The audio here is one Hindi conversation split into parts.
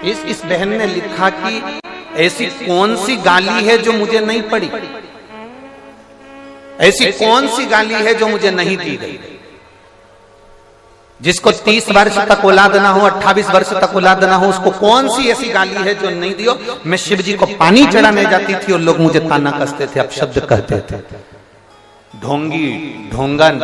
इस बहन ने लिखा कि ऐसी कौन सी गाली है जो मुझे नहीं पड़ी, ऐसी कौन सी गाली है जो मुझे नहीं दी गई। जिसको 30 वर्ष तक औलाद ना हो, 28 वर्ष तक औलाद ना हो, उसको कौन सी ऐसी गाली है जो नहीं दियो। मैं शिव जी को पानी चढ़ाने जाती थी और लोग मुझे ताना कसते थे, अपशब्द कहते थे, ढोंगी, ढोंगन,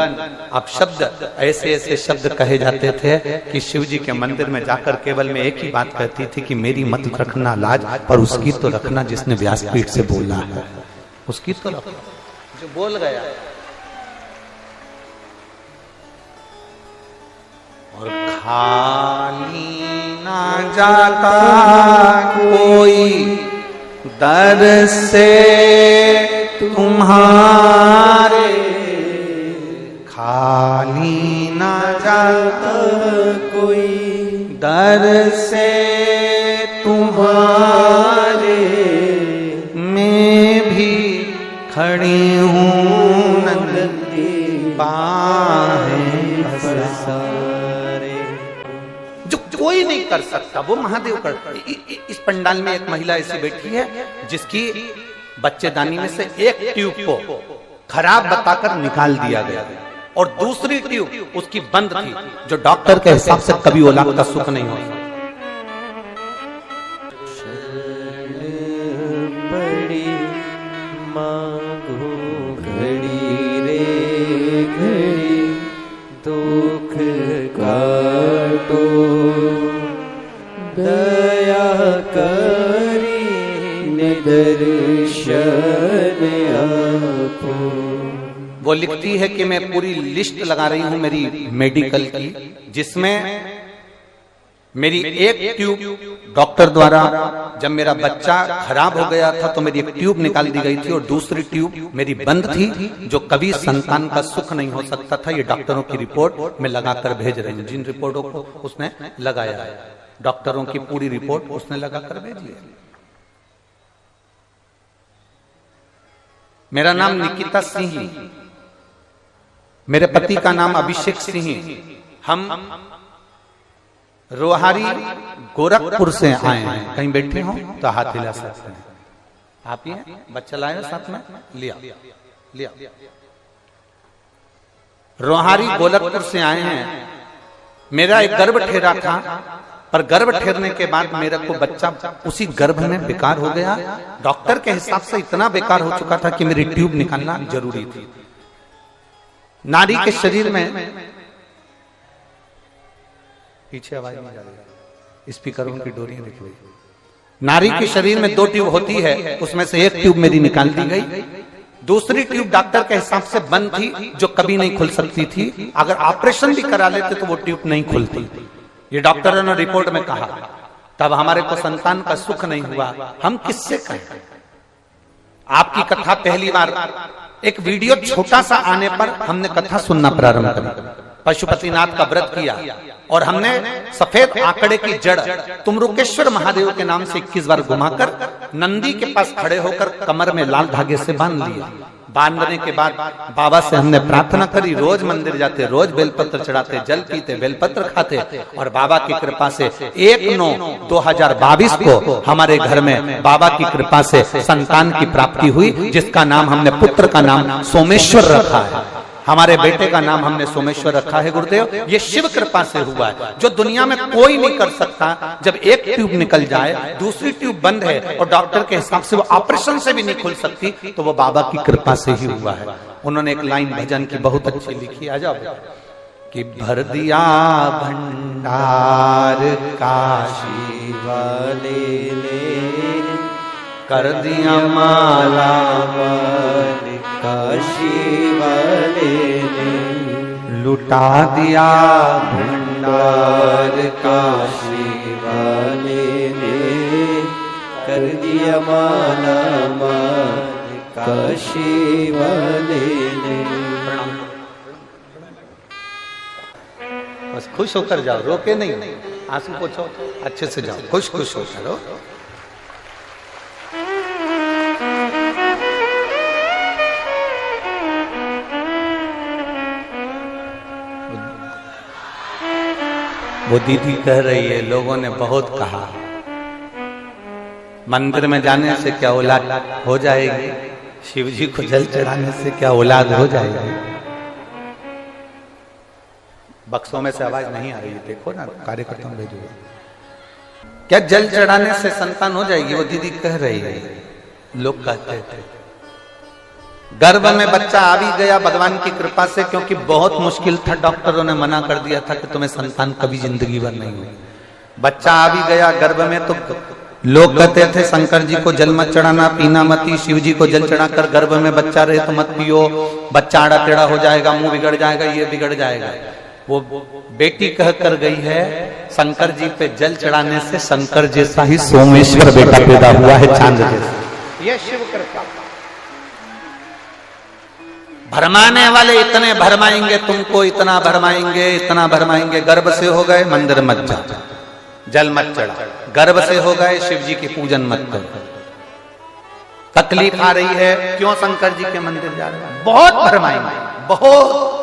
अपशब्द, ऐसे ऐसे शब्द कहे जाते थे कि शिव जी के मंदिर में जाकर केवल मैं एक ही बात कहती थी कि मेरी मत रखना लाज, पर उसकी तो रखना जिसने व्यासपीठ से बोला है, उसकी तो रखना जो बोल गया। और खाली ना जाता कोई दर से तुम्हारे, खाली ना जाता कोई दर से तुम्हारे, मैं भी खड़ी हूँ नंदी बाहें पसारे। जो कोई नहीं कर सकता वो महादेव करता। इस पंडाल में एक महिला ऐसी बैठी है जिसकी बच्चेदानी में से एक ट्यूब को खराब बताकर निकाल दिया गया और दूसरी ट्यूब उसकी बंद थी, जो डॉक्टर के हिसाब से कभी औलाद का सुख नहीं हो। दया करी दर्शन आपो। वो लिखती है कि मैं पूरी लिस्ट लगा रही हूं मेरी मेडिकल की, जिसमें मेरी एक ट्यूब डॉक्टर द्वारा जब मेरा बच्चा खराब हो गया था तो मेरी एक ट्यूब निकाल दी गई थी और दूसरी ट्यूब मेरी बंद थी, जो कभी संतान का सुख नहीं हो सकता था। ये डॉक्टरों की रिपोर्ट मैं लगाकर भेज रही हूं। जिन रिपोर्टों को उसने लगाया है, डॉक्टरों की पूरी रिपोर्ट उसने लगाकर भेजी है। मेरा नाम निकिता सिंह, मेरे पति का नाम अभिषेक सिंह। हम रोहारी गोरखपुर से आए हैं। कहीं बैठे हो तो हाथ हिला सकते हैं। आप ही हैं? बच्चा लाए हो साथ में? लिया लिया। रोहारी गोरखपुर से आए हैं। मेरा एक गर्भ ठहरा था, पर गर्भ ठहरने के बाद मेरे को बच्चा उसी गर्भ में बेकार हो गया। डॉक्टर के हिसाब से इतना बेकार हो चुका था कि मेरी ट्यूब निकालना जरूरी थी। नारी के शरीर में, पीछे आवाज नहीं जा रही, स्पीकरों की डोरियां निकल गई। नारी के शरीर में 2 ट्यूब होती है, उसमें से एक ट्यूब मेरी निकाल दी गई, दूसरी ट्यूब डॉक्टर के हिसाब से बंद थी, जो कभी नहीं खुल सकती थी। अगर ऑपरेशन भी करा लेते तो वो ट्यूब नहीं खुलती। ये डॉक्टरों ने रिपोर्ट में कहा। तब हमारे को संतान का सुख नहीं हुआ। हम किससे कहें? आपकी कथा पहली बार एक वीडियो छोटा सा आने पर हमने कथा सुनना प्रारंभ करी। पशुपतिनाथ का व्रत किया और हमने सफेद आंकड़े की जड़ तुमरुकेश्वर महादेव के नाम से 21 बार घुमाकर नंदी के पास खड़े होकर कमर में लाल धागे से बांध लिया। बांधने के बाद बाबा से हमने प्रार्थना करी, रोज मंदिर जाते, रोज बेलपत्र चढ़ाते, जल पीते, बेलपत्र खाते, और बाबा की कृपा से 1/9/2022 को हमारे घर में बाबा की कृपा से संतान की प्राप्ति हुई, जिसका नाम हमने, पुत्र का नाम सोमेश्वर रखा है। हमारे बेटे का नाम हमने सोमेश्वर रखा है गुरुदेव। ये शिव कृपा से हुआ है, जो दुनिया में कोई नहीं कर सकता। जब एक ट्यूब निकल जाए, दूसरी ट्यूब बंद है और डॉक्टर के हिसाब से वो ऑपरेशन से भी नहीं खुल सकती, तो वो बाबा की कृपा से ही हुआ है। उन्होंने एक लाइन भजन की बहुत अच्छी लिखी, आ जाओ, कि भर दिया भंडार काशी वाले ने, कर दिया माला काशी वाले ने, लुटा दिया भंडार काशी वाले ने, कर दिया माला माल काशी वाले ने। बस खुश होकर जाओ, रोके नहीं, आंसू पोछो, अच्छे से जाओ, खुश खुश होकर हो। वो दीदी कह रही है, लोगों ने बहुत कहा मंदिर में जाने से क्या औलाद हो जाएगी, शिव जी को जल चढ़ाने से क्या औलाद हो जाएगी। बक्सों में से आवाज नहीं आ रही है, देखो ना कार्यकर्ता भेजूंगा। क्या जल चढ़ाने से संतान हो जाएगी? वो दीदी कह रही है, लोग कहते थे। गर्भ में बच्चा आ भी गया भगवान की कृपा से, क्योंकि बहुत मुश्किल था, डॉक्टरों ने मना कर दिया था कि तुम्हें संतान कभी जिंदगी भर नहीं होगी। बच्चा आ भी गया गर्भ में, तो लोग कहते थे शंकर जी को जल मत चढ़ाना, पीना मत, शिव जी को जल चढ़ाकर गर्भ में बच्चा रहे तो मत पियो, बच्चा आड़ा टेढ़ा हो जाएगा, मुंह बिगड़ जाएगा, ये बिगड़ जाएगा। वो बेटी कह कर गई है शंकर जी पे जल चढ़ाने से शंकर जैसा ही सोमेश्वर बेटा पैदा हुआ है, चांद जैसा। ये शिव कृपा। भरमाने वाले इतने भरमाएंगे तुमको, इतना भरमाएंगे, इतना भरमाएंगे। गर्भ से हो गए मंदिर मत जा, जल मत चढ़ा। गर्भ से हो गए शिव जी की पूजन मत करो। तकलीफ आ रही है, क्यों शंकर जी के मंदिर जा रहे हैं? बहुत भरमाएंगे, बहुत।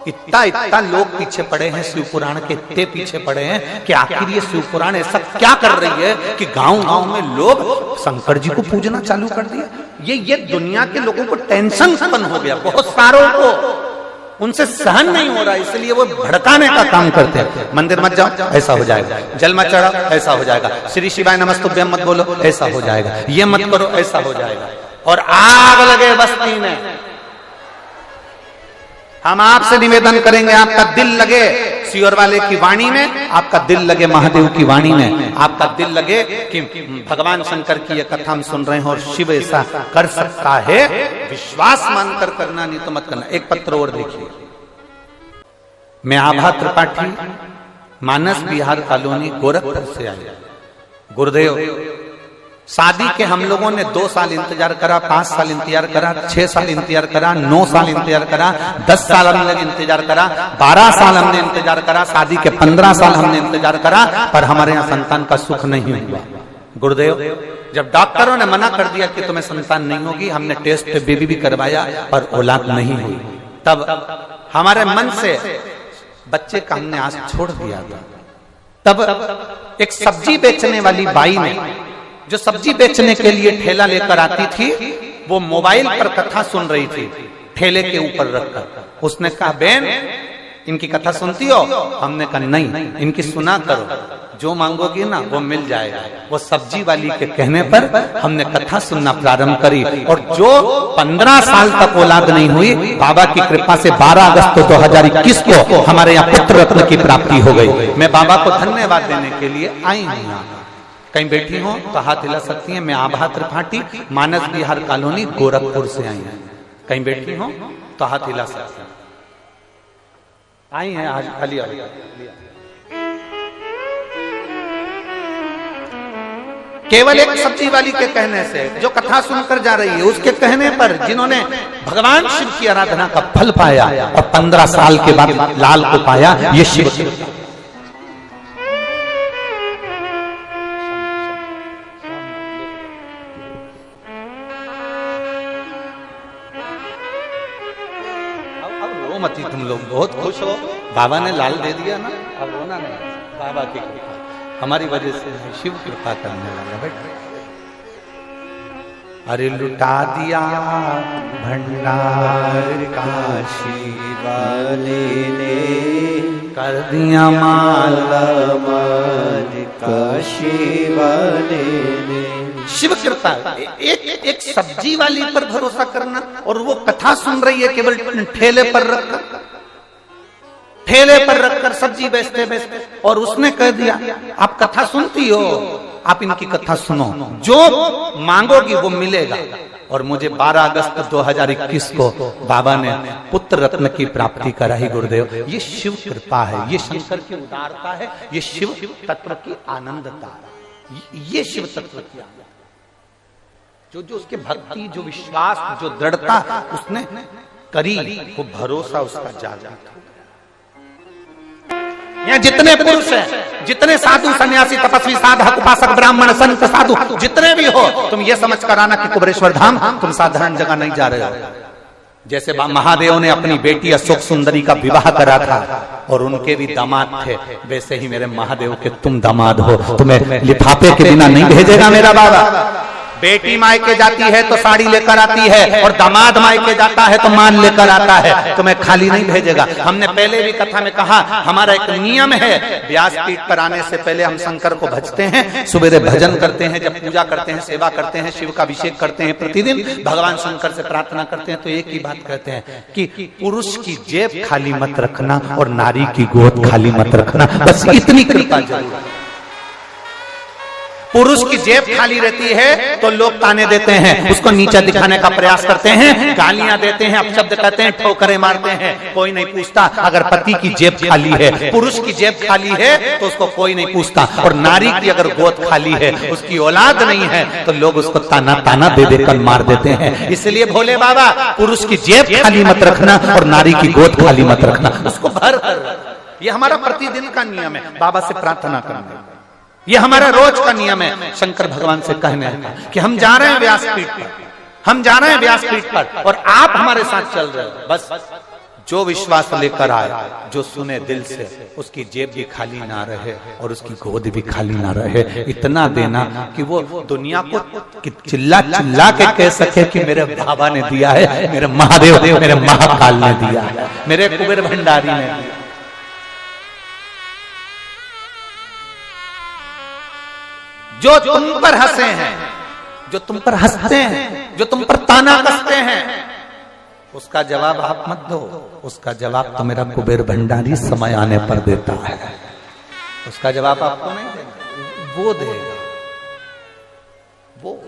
इतना लोग पीछे पड़े हैं शिव पुराण के, इतने पीछे पड़े हैं कि आखिर ये शिव पुराण ऐसा क्या कर रही है कि गांव-गांव में लोग शंकर जी को पूजना चालू कर दिया। ये दुनिया के लोगों को टेंशन उत्पन्न हो गया, बहुत सारों को, उनसे सहन नहीं हो रहा, इसलिए वो भड़काने का काम करते हैं। मंदिर मत जाओ, ऐसा हो जाएगा। जल मत चढ़ाओ, ऐसा हो जाएगा। श्री शिवाय नमस्तुभ्यम मत बोलो, ऐसा हो जाएगा। ये मत करो, ऐसा हो जाएगा। और आग लगे बस्ती में। हम आपसे निवेदन करेंगे, आपका दिल लगे सियोर वाले की वाणी में, आपका दिल लगे महादेव की वाणी में, आपका दिल लगे कि भगवान शंकर की ये कथा हम सुन रहे हैं और शिव ऐसा कर सकता है। विश्वास मानकर करना, नहीं तो मत करना। एक पत्र और देखिए। मैं आभा त्रिपाठी, मानस बिहार कॉलोनी, गोरखपुर से आया। गुरुदेव, शादी के हम लोगों ने 2 साल इंतजार करा, 5 साल इंतजार करा, 6 साल इंतजार करा, 9 साल इंतजार करा, 10 साल हमने इंतजार करा, 12 साल हमने इंतजार करा, शादी के 15 साल हमने इंतजार करा, पर हमारे यहाँ संतान का सुख नहीं हुआ। गुरुदेव, जब डॉक्टरों ने मना कर दिया कि तुम्हें संतान नहीं होगी, हमने टेस्ट बेबी भी करवाया पर औलाद नहीं हुई, तब हमारे मन से बच्चे का हमने आज छोड़ दिया था। तब एक सब्जी बेचने वाली बाई ने, जो सब्जी बेचने के लिए ठेला लेकर आती थी, वो मोबाइल पर कथा सुन रही थी ठेले के ऊपर रखकर। उसने कहा, बहन इनकी कथा सुनती हो? हमने कहा नहीं, इनकी सुना करो, जो मांगोगी ना वो मिल जाएगा। वो सब्जी वाली के कहने पर हमने कथा सुनना प्रारंभ करी, और जो 15 साल तक औलाद नहीं हुई, बाबा की कृपा से 12 अगस्त 2021 को हमारे यहाँ पुत्र रत्न की प्राप्ति हो गई। मैं बाबा को धन्यवाद देने के लिए आई हूँ। कहीं बैठी हो तो हाथ हिला सकती हैं। मैं आभा त्रिपाठी, मानस बिहार कॉलोनी, गोरखपुर से आई हैं। कहीं बैठी हो तो हाथ हिला सकती हैं। आई हैं आज खाली। केवल एक सब्जी वाली के कहने से, जो कथा सुनकर जा रही है, उसके कहने पर जिन्होंने भगवान शिव की आराधना का फल पाया और 15 साल के बाद लाल को पाया, ये शिव। मती तुम लोग बहुत खुश हो, बाबा ने लाल दे दिया ना, अब रोना नहीं। बाबा की कृपा हमारी वजह से है, शिव कृपा करने वाला। बेटा, अरे लुटा दिया भंडार काशी वाले ने, कर दिया माला माल काशी वाले ने। शिव कृपा। एक सब्जी वाली पर भरोसा करना, और वो कथा सुन रही है केवल ठेले पर रखकर सब्जी बेचते बेचते, और उसने कह दिया आप कथा सुनती हो, आप इनकी कथा सुनो, जो मांगोगी वो मिलेगा। और मुझे 12 अगस्त 2021 को बाबा ने पुत्र रत्न की प्राप्ति कराई। गुरुदेव, ये शिव कृपा है, ये शंकर की उदारता है, ये शिव तत्व की आनंदता, ये शिव तत्व की आनंद। जो उसके भक्ति, जो विश्वास, जो दृढ़ता उसने करी, वो भरोसा उसका जागा। यहाँ जितने पुरुष हैं, जितने साधु सन्यासी तपस्वी साधक उपासक ब्राह्मण संत साधु जितने भी हो, तुम ये समझ कर आना कि कुबरेश्वर धाम तुम साधारण जगह नहीं जा रहे हो। जैसे महादेव ने अपनी बेटी अशोक सुंदरी का विवाह करा था और उनके भी दामाद थे, वैसे ही मेरे महादेव के तुम दामाद हो, तुम्हें लिफाफे के बिना नहीं भेजेगा मेरा बाबा। बेटी मायके जाती है तो साड़ी लेकर आती है और दामाद मायके जाता है तो मान लेकर आता है, तुम्हें खाली नहीं भेजेगा। हमने पहले भी कथा में कहा, हमारा एक नियम है, व्यासपीठ पर आने से पहले हम शंकर को भजते हैं, सुबह भजन करते हैं, जब पूजा करते हैं, सेवा करते हैं, शिव का अभिषेक करते हैं, प्रतिदिन भगवान शंकर से प्रार्थना करते हैं, तो एक ही बात कहते हैं कि पुरुष की जेब खाली मत रखना और नारी की गोद खाली मत रखना, बस इतनी कृपा जरूर। पुरुष की जेब खाली रहती है तो लोग ताने देते हैं, उसको नीचा दिखाने का प्रयास करते हैं, गालियां देते हैं, अपशब्द कहते हैं, ठोकरें मारते हैं, कोई नहीं पूछता। अगर पति की जेब खाली है, पुरुष की जेब खाली है तो उसको कोई नहीं पूछता। और नारी की अगर गोद खाली है, उसकी औलाद नहीं है, तो लोग उसको ताना ताना दे देकर मार देते हैं। इसलिए भोले बाबा, पुरुष की जेब खाली मत रखना और नारी की गोद खाली मत रखना, उसको भर कर। ये हमारा प्रतिदिन का नियम है, बाबा से प्रार्थना करना, ये हमारा रोज का नियम है। शंकर भगवान से कहने का कि हम जा रहे हैं व्यासपीठ पर, हम जा रहे हैं व्यासपीठ पर और आप हमारे साथ चल रहे हो। बस जो विश्वास लेकर आए, जो सुने दिल से, उसकी जेब भी खाली ना रहे और उसकी गोद भी खाली ना रहे। इतना देना कि वो दुनिया को चिल्ला चिल्ला के कह सके कि मेरे बाबा ने दिया है, मेरे महादेव, मेरे महाकाल ने दिया है, मेरे कुबेर भंडारी ने दिया। जो तुम पर हंसे हैं, जो तुम पर हंसते हैं, जो तुम पर ताना कसते हैं, उसका जवाब आप मत दो, उसका जवाब तो मेरा कुबेर भंडारी समय आने पर देता है। उसका जवाब आपको नहीं देगा, वो देगा। वो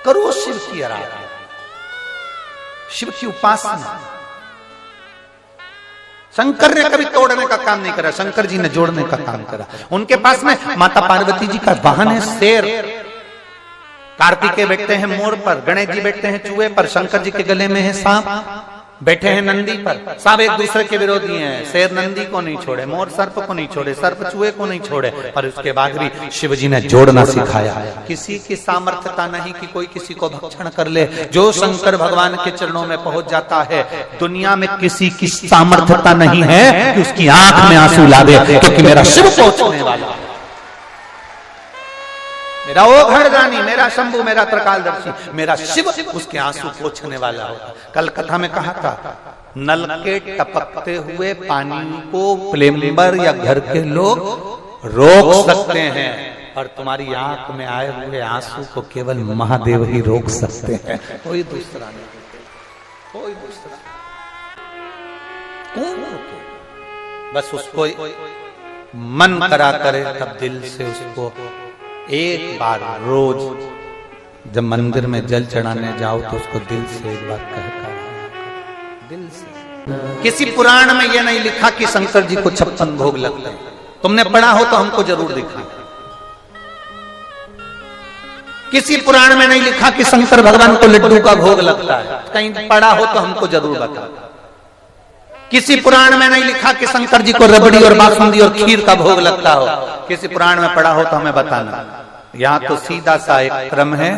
करो शिव की आराधना, शिव की उपासना। शंकर ने कभी तोड़ने का काम नहीं करा, शंकर जी ने जोड़ने का काम करा। उनके पास में माता पार्वती जी का वाहन है शेर, कार्तिकेय बैठते हैं मोर पर, गणेश जी बैठते हैं चूहे पर, शंकर जी के गले में है सांप, बैठे हैं नंदी पर। सब एक दूसरे के विरोधी हैं। शेर नंदी को नहीं छोड़े, मोर सर्प को नहीं छोड़े, सर्प चूहे को नहीं छोड़े, पर उसके बाद भी शिव जी ने जोड़ना सिखाया। किसी की सामर्थ्यता नहीं कि कोई किसी को भक्षण कर ले। जो शंकर भगवान के चरणों में पहुंच जाता है, दुनिया में किसी की सामर्थ्यता नहीं है कि उसकी आंख में आंसू ला दे, क्योंकि मेरा शिव पहुंचने वाला है। मेरा ओघड़दानी, मेरा शंभु, मेरा त्रिकालदर्शी, मेरा शिव उसके आंसू पोंछने वाला होगा। कल कथा में कहा था, नल के टपकते हुए पानी को प्लम्बर या घर के लोग रोक सकते हैं, और तुम्हारी आंख में आए हुए आंसू को केवल महादेव ही रोक सकते हैं, कोई दूसरा नहीं, कोई दूसरा। बस उसको मन करा करे, तब दिल से उसको एक बार रोज जब मंदिर में जल चढ़ाने जाओ तो उसको दिल से एक बार कहकर, दिल से। किसी पुराण में यह नहीं लिखा कि शंकर जी को 56 भोग लगते हैं। तुमने पढ़ा हो तो हमको जरूर दिखा। किसी पुराण में नहीं लिखा कि शंकर भगवान को लड्डू का भोग लगता है। कहीं पढ़ा हो तो हमको जरूर बता। किसी पुराण में नहीं लिखा कि शंकर जी को रबड़ी और बासुंदी और खीर का भोग लगता हो। किसी पुराण में पढ़ा हो तो हमें बताना। यहाँ तो सीधा सा एक क्रम है,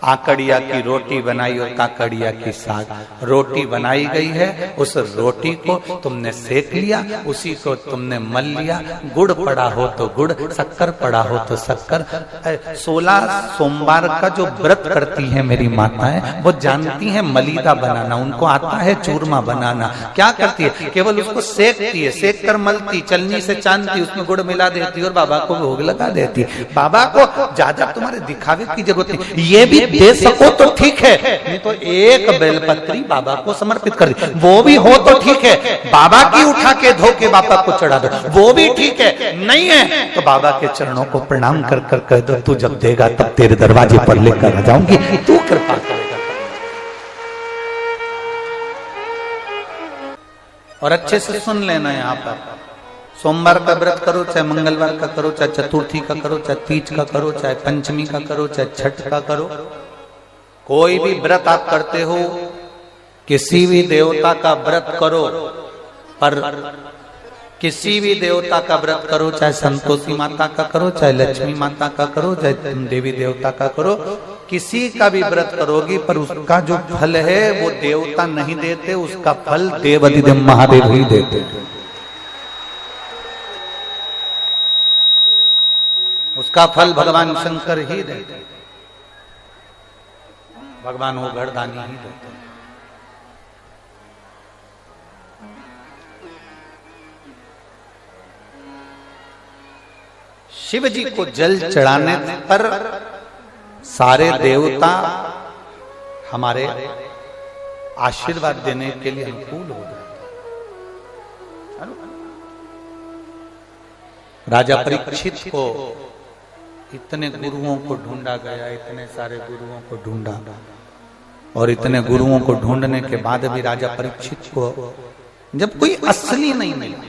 आकड़िया की रोटी बनाई और काकड़िया की साग। रोटी बनाई गई है, उस रोटी को तुमने सेक लिया, उसी को तुमने मल लिया। गुड़ पड़ा हो तो गुड़, शक्कर पड़ा हो तो शक्कर। 16 सोमवार का जो व्रत करती है मेरी माताएं, वो जानती हैं मलीदा बनाना, उनको आता है चूरमा बनाना। क्या करती है? केवल उसको सेकती है, सेक कर मलती, चलनी से चांदती, उसमें गुड़ मिला देती और बाबा को भोग लगा देती। बाबा को ज्यादा तुम्हारे दिखावे की जरूरत नहीं। ये भी दे सको तो ठीक है, नहीं तो एक बेलपत्री बाबा को समर्पित कर दी, वो भी हो तो ठीक है। बाबा की उठा के धो के बाबा को चढ़ा दो, वो भी ठीक है। नहीं है तो बाबा के चरणों को प्रणाम कर कर कह दो, तू जब देगा तब तेरे दरवाजे पर लेकर आ जाऊंगी, तू कृपा करेगा। और अच्छे से सुन लेना, यहाँ पर सोमवार का व्रत करो, चाहे मंगलवार का करो, चाहे चतुर्थी का करो, चाहे तीज का करो, चाहे पंचमी का करो, चाहे छठ का करो, कोई भी व्रत आप करते हो, किसी भी देवता का व्रत करो, पर किसी भी देवता का व्रत करो, चाहे संतोषी माता का करो, चाहे लक्ष्मी माता का करो, चाहे देवी देवता का करो, किसी का भी व्रत करोगी पर उसका जो फल है वो देवता नहीं देते, उसका फल देवाधिदेव महादेव ही देते। उसका फल भगवान शंकर ही देते, भगवान वो घरदानी ही देते। शिव जी को जल चढ़ाने पर सारे देवता हमारे आशीर्वाद देने के लिए अनुकूल हो जाते। राजा परीक्षित को इतने गुरुओं को ढूंढा गया, इतने सारे गुरुओं को ढूंढा, और इतने गुरुओं को ढूंढने के बाद भी राजा परीक्षित को जब कोई असली नहीं मिला।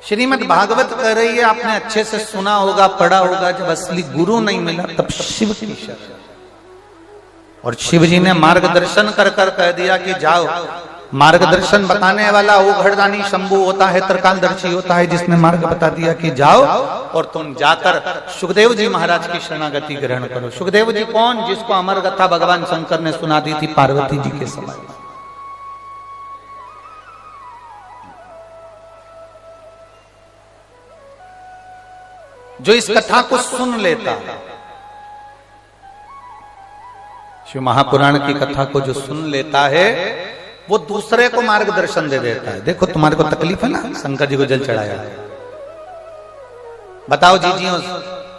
श्रीमद् भागवत कह रही है, आपने अच्छे से सुना होगा, पढ़ा होगा, जब असली गुरु नहीं मिला तब शिव की शरण, और शिव जी ने मार्गदर्शन कर कर कह दिया कि जाओ। मार्गदर्शन बताने वाला वो घरदानी शंभु होता है, त्रिकालदर्शी होता है, जिसने मार्ग बता दिया कि जाओ और तुम जाकर सुखदेव जी महाराज की शरणागति ग्रहण करो। सुखदेव जी कौन? जिसको अमर कथा भगवान शंकर ने सुना दी थी पार्वती जी के समय। जो इस कथा को सुन लेता, शिव महापुराण की कथा को जो सुन लेता है वो दूसरे को मार्गदर्शन दे देता है। देखो तुम्हारे को तकलीफ है ना, शंकर जी को जल चढ़ाया, बताओ जीजियों,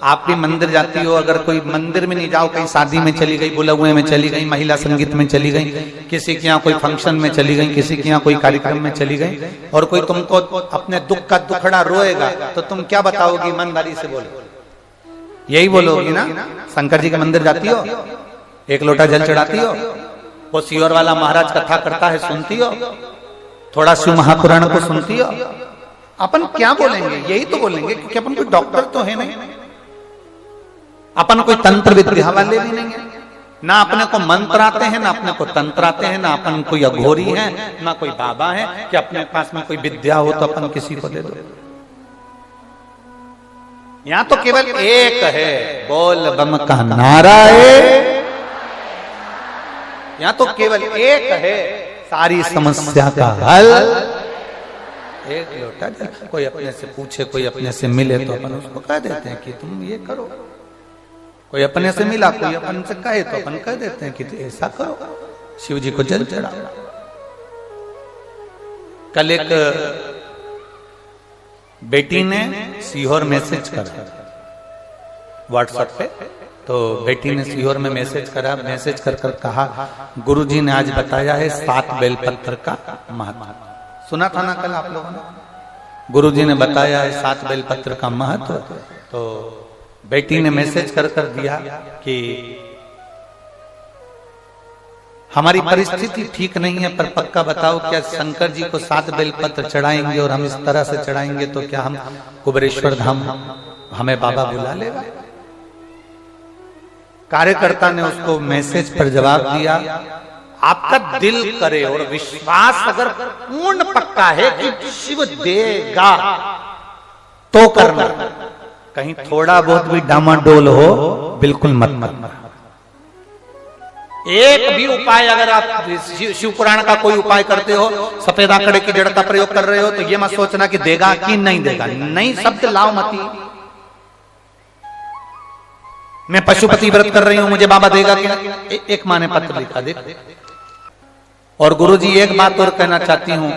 आप भी मंदिर जाती हो, अगर कोई मंदिर में नहीं जाओ, कहीं शादी में चली गई, बुलौए में चली गई, महिला संगीत में चली गई, किसी के यहाँ कोई फंक्शन में चली गई, किसी के यहाँ कोई कार्यक्रम में चली गई, और कोई तुमको अपने दुख का दुखड़ा रोएगा तो तुम क्या बताओगी? ईमानदारी से बोलो, यही बोलोगी ना, शंकर जी के मंदिर जाती हो, एक लोटा जल चढ़ाती हो, वो सीहोर वाला महाराज कथा करता है सुनती हो, थोड़ा शिव महापुराण को सुनती हो। अपन क्या बोलेंगे? यही तो बोलेंगे, क्योंकि अपन कोई डॉक्टर तो है नहीं, अपन कोई तंत्र विद्या वाले भी नहीं है, ना अपने को मंत्र आते हैं, ना अपने को तंत्र आते हैं, ना अपन कोई अघोरी है, ना कोई बाबा है कि अपने पास में कोई विद्या हो तो अपन किसी को दे दो। यहां तो केवल एक है, बोल बम का नारा है, यहां तो केवल एक है, सारी समस्या का हल एक लोटा जल। कोई अपने से पूछे, कोई अपने से मिले तो अपन उसको कह देते हैं कि तुम ये करो, कोई अपने से मिला, कोई अपन से कहे तो अपन कह देते हैं कि ऐसा करो, शिव जी को जल चढ़ाओ। कल एक बेटी ने सीहोर मैसेज करा व्हाट्सएप पे, तो बेटी ने सीहोर में मैसेज करा, मैसेज कर कर कहा, गुरुजी ने आज बताया है 7 बेलपत्र का महत्व। सुना था ना कल आप लोगों ने? गुरुजी ने बताया है 7 बेलपत्र का महत्व। तो बेटी ने मैसेज कर कर दिया कि हमारी परिस्थिति ठीक नहीं है, पर पक्का बताओ क्या शंकर जी को 7 बेलपत्र चढ़ाएंगे और हम इस तरह से चढ़ाएंगे तो क्या हम कुबेरेश्वर धाम हमें बाबा बुला लेगा? कार्यकर्ता ने उसको मैसेज पर जवाब दिया, आपका दिल करे और विश्वास अगर पूर्ण पक्का है कि शिव देगा तो करना, कहीं थोड़ा बहुत भी डामाडोल हो बिल्कुल मत। एक भी उपाय अगर आप शिव पुराण का कोई उपाय करते हो, सफेद आंकड़े की जड़ का प्रयोग कर रहे हो, तो ये मत सोचना कि देगा कि नहीं देगा, नहीं शब्द लाओ मती। मैं पशुपति व्रत कर रही हूं, मुझे बाबा देगा कि नहीं? एक माँ ने पत्र लिखा, देख। और गुरुजी एक बात और कहना चाहती हूं,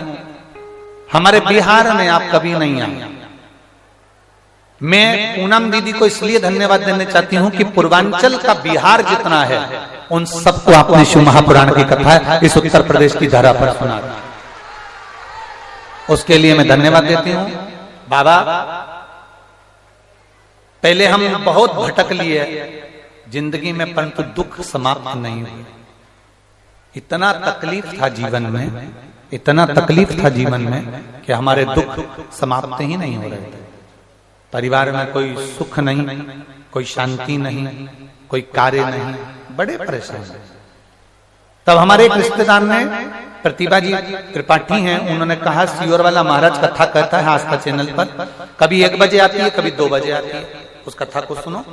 हमारे बिहार में आप कभी नहीं आए। मैं पूनम दीदी को इसलिए धन्यवाद देना चाहती हूं कि पूर्वांचल का बिहार जितना है उन सबको आपने शिव महापुराण की कथा इस उत्तर प्रदेश की धरा पर सुना, उसके लिए मैं धन्यवाद देती हूं। बाबा पहले हम बहुत भटक लिए जिंदगी में, परंतु दुख समाप्त नहीं हुए। इतना तकलीफ था जीवन में, इतना तकलीफ था जीवन में कि हमारे दुख समाप्त ही नहीं हो रहे थे। परिवार में कोई सुख नहीं, कोई शांति नहीं, कोई कार्य नहीं, बड़े परेशान। तब हमारे एक रिश्तेदार ने, प्रतिभा जी त्रिपाठी हैं, उन्होंने कहा सीहोर वाला महाराज कथा कहता है आस्था चैनल पर, कभी 1 बजे आती है, कभी 2 बजे आती है, उस कथा को सुनो।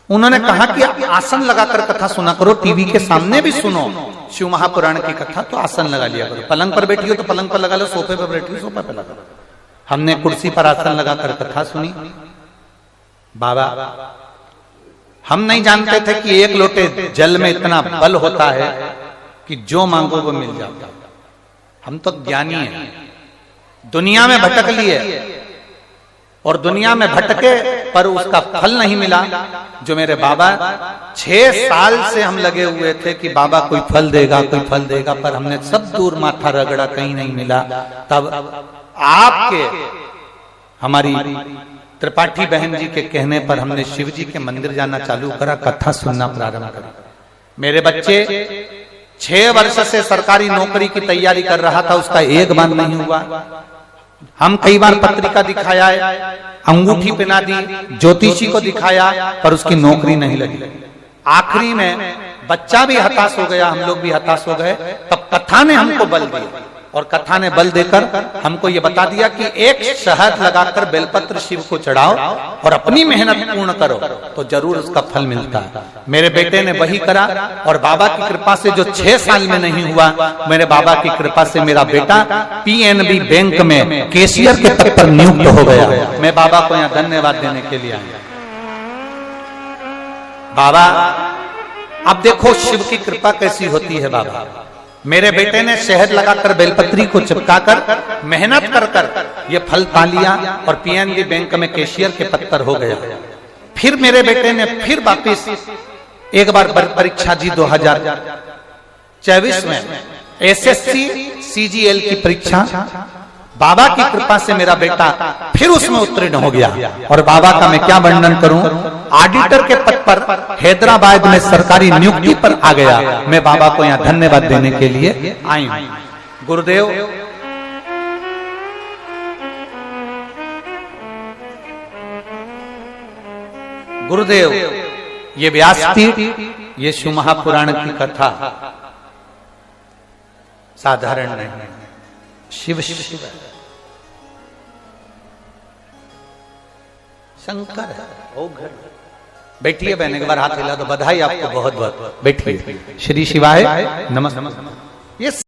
उन्होंने कहा कि आप आसन लगाकर कथा सुना करो, टीवी के सामने भी सुनो शिव महापुराण की कथा, तो आसन लगा लिया करो। पलंग पर बैठी हो तो पलंग पर लगा लो, सोफे पर बैठी हो सोफे पर लगा लो। हमने कुर्सी पर आसन लगाकर कथा सुनी। बाबा, हम नहीं जानते थे कि एक लोटे जल में इतना बल होता है कि जो मांगो वो मिल जाता। हम तो ज्ञानी हैं, दुनिया में भटक लिए और दुनिया में भटके पर उसका फल नहीं मिला। जो मेरे बाबा 6 साल से हम लगे हुए थे कि बाबा कोई फल देगा, कोई फल देगा, पर हमने सब दूर माथा रगड़ा, कहीं नहीं मिला। तब आपके, हमारी त्रिपाठी बहन जी के कहने पर हमने शिव जी के मंदिर जाना चालू करा, कथा सुनना प्रारंभ करा। मेरे बच्चे 6 वर्ष से सरकारी नौकरी की तैयारी कर रहा था, उसका एक बार नहीं हुआ। हम कई बार पत्रिका दिखाया है, अंगूठी पहना दी, ज्योतिषी को दिखाया, पर उसकी नौकरी नहीं लगी। आखिरी में बच्चा भी हताश हो गया, हम लोग भी हताश हो गए। तब कथा ने हमको बल दिया, और कथा ने बल देकर हमको ये बता दिया कि एक शहद लगाकर बेलपत्र शिव को चढ़ाओ और अपनी मेहनत पूर्ण करो तो जरूर उसका फल मिलता है। मेरे बेटे ने वही करा, और बाबा की कृपा से जो 6 साल में नहीं हुआ, मेरे बाबा की कृपा से मेरा बेटा पीएनबी बैंक में कैशियर के पद पर नियुक्त हो गया। मैं बाबा को यहाँ धन्यवाद देने के लिए आया। बाबा, अब देखो शिव की कृपा कैसी होती है। बाबा, मेरे बेटे ने शहद लगाकर बेलपत्री को चिपकाकर मेहनत कर कर ये फल पा लिया और पीएनबी बैंक में कैशियर के पद पर हो गया। फिर मेरे बेटे ने फिर वापिस एक बार परीक्षा दी 2024 में एसएससी सीजीएल की परीक्षा। बाबा की कृपा से मेरा बेटा फिर उसमें उत्तीर्ण हो गया, और बाबा का मैं क्या वर्णन करूं, ऑडिटर के पद पर हैदराबाद में सरकारी नियुक्ति पर आ गया। मैं बाबा को यहाँ धन्यवाद देने के लिए आई हूं। गुरुदेव, गुरुदेव, ये व्यासपीठ, ये शिव महापुराण की कथा साधारण नहीं, शिव शिव शंकर है। ओ घर बैठिए बहन, एक बार हाथ हिला दो, बधाई आपको बहुत बहुत। बैठिए। श्री शिवाय नमस्ते। ये